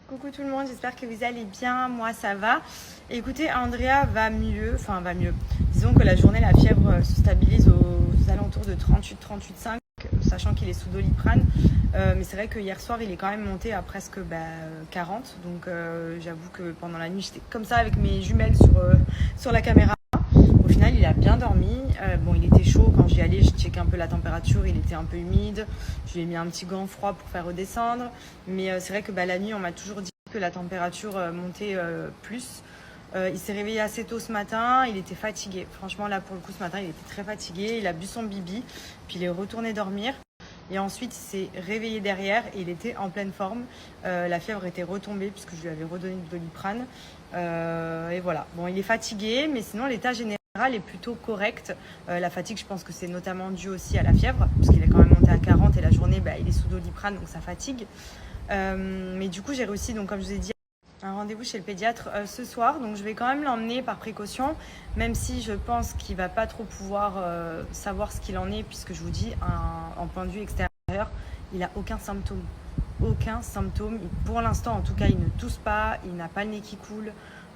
Coucou tout le monde, j'espère que vous allez bien, moi ça va. Écoutez, Andrea va mieux, Disons que la journée, la fièvre se stabilise aux alentours de 38-38,5, sachant qu'il est sous Doliprane. Mais c'est vrai que hier soir, il est quand même monté à presque 40. Donc j'avoue que pendant la nuit, j'étais comme ça avec mes jumelles sur la caméra. Au final, il a bien dormi. Il était chaud quand j'y allais, je checkais un peu la température, il était un peu humide. Je lui ai mis un petit gant froid pour faire redescendre. Mais c'est vrai que la nuit, on m'a toujours dit que la température montait plus. Il s'est réveillé assez tôt ce matin, il était fatigué. Franchement, là, pour le coup, ce matin, il était très fatigué. Il a bu son bibi, puis il est retourné dormir. Et ensuite, il s'est réveillé derrière et il était en pleine forme. La fièvre était retombée puisque je lui avais redonné du Doliprane. Et voilà. Bon, il est fatigué, mais sinon, l'état général est plutôt correct. La fatigue, je pense que c'est notamment dû aussi à la fièvre, puisqu'il est quand même monté à 40 et la journée, il est sous Doliprane, donc ça fatigue. Mais du coup, j'ai réussi, donc comme je vous ai dit, un rendez-vous chez le pédiatre ce soir. Donc je vais quand même l'emmener par précaution, même si je pense qu'il va pas trop pouvoir savoir ce qu'il en est, puisque je vous dis, en point de vue extérieur, il a aucun symptôme. Aucun symptôme. Pour l'instant, en tout cas, il ne tousse pas, il n'a pas le nez qui coule,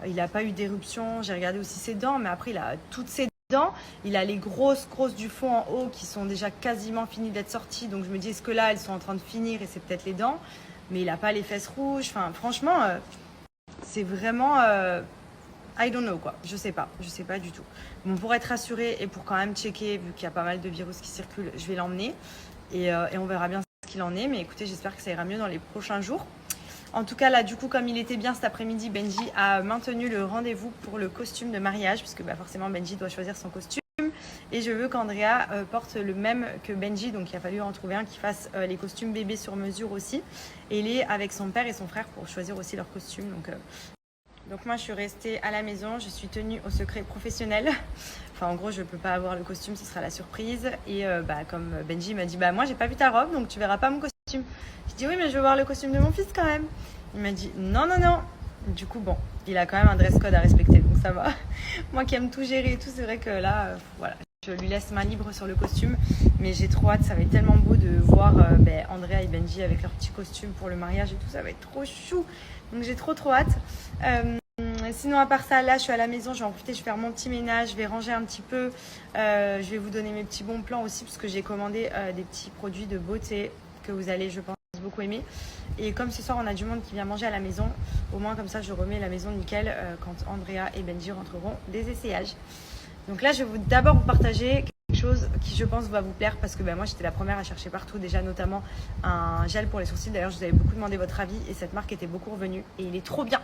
il n'a pas eu d'éruption. J'ai regardé aussi ses dents, mais après, il a toutes ses dents. Il a les grosses du fond en haut qui sont déjà quasiment finies d'être sorties. Donc je me dis, est-ce que là, elles sont en train de finir et c'est peut-être les dents. Mais il n'a pas les fesses rouges. Enfin, franchement, c'est vraiment... I don't know quoi, je sais pas du tout. Bon, pour être rassurée et pour quand même checker, vu qu'il y a pas mal de virus qui circulent, je vais l'emmener et on verra bien ce qu'il en est. Mais écoutez, j'espère que ça ira mieux dans les prochains jours. En tout cas, là, du coup, comme il était bien cet après-midi, Benji a maintenu le rendez-vous pour le costume de mariage, puisque forcément, Benji doit choisir son costume. Et je veux qu'Andrea porte le même que Benji, donc il a fallu en trouver un qui fasse les costumes bébés sur mesure aussi. Et il est avec son père et son frère pour choisir aussi leur costume. Donc moi, je suis restée à la maison, je suis tenue au secret professionnel. Enfin, en gros, je ne peux pas avoir le costume, ce sera la surprise. Et comme Benji m'a dit, moi, j'ai pas vu ta robe, donc tu verras pas mon costume. Je dis, oui, mais je veux voir le costume de mon fils quand même. Il m'a dit, non. Du coup, bon, il a quand même un dress code à respecter, donc ça va. Moi qui aime tout gérer et tout, c'est vrai que là, voilà. Je lui laisse main libre sur le costume, mais j'ai trop hâte, ça va être tellement beau de voir Andrea et Benji avec leur petit costume pour le mariage et tout, ça va être trop chou. Donc j'ai trop hâte. Sinon à part ça, là je suis à la maison, je vais en profiter, je vais faire mon petit ménage, je vais ranger un petit peu. Je vais vous donner mes petits bons plans aussi parce que j'ai commandé des petits produits de beauté que vous allez, je pense, beaucoup aimer. Et comme ce soir on a du monde qui vient manger à la maison, au moins comme ça je remets la maison nickel quand Andrea et Benji rentreront des essayages. Donc là je vais d'abord vous partager quelque chose qui je pense va vous plaire parce que moi j'étais la première à chercher partout, déjà notamment un gel pour les sourcils. D'ailleurs je vous avais beaucoup demandé votre avis et cette marque était beaucoup revenue et il est trop bien.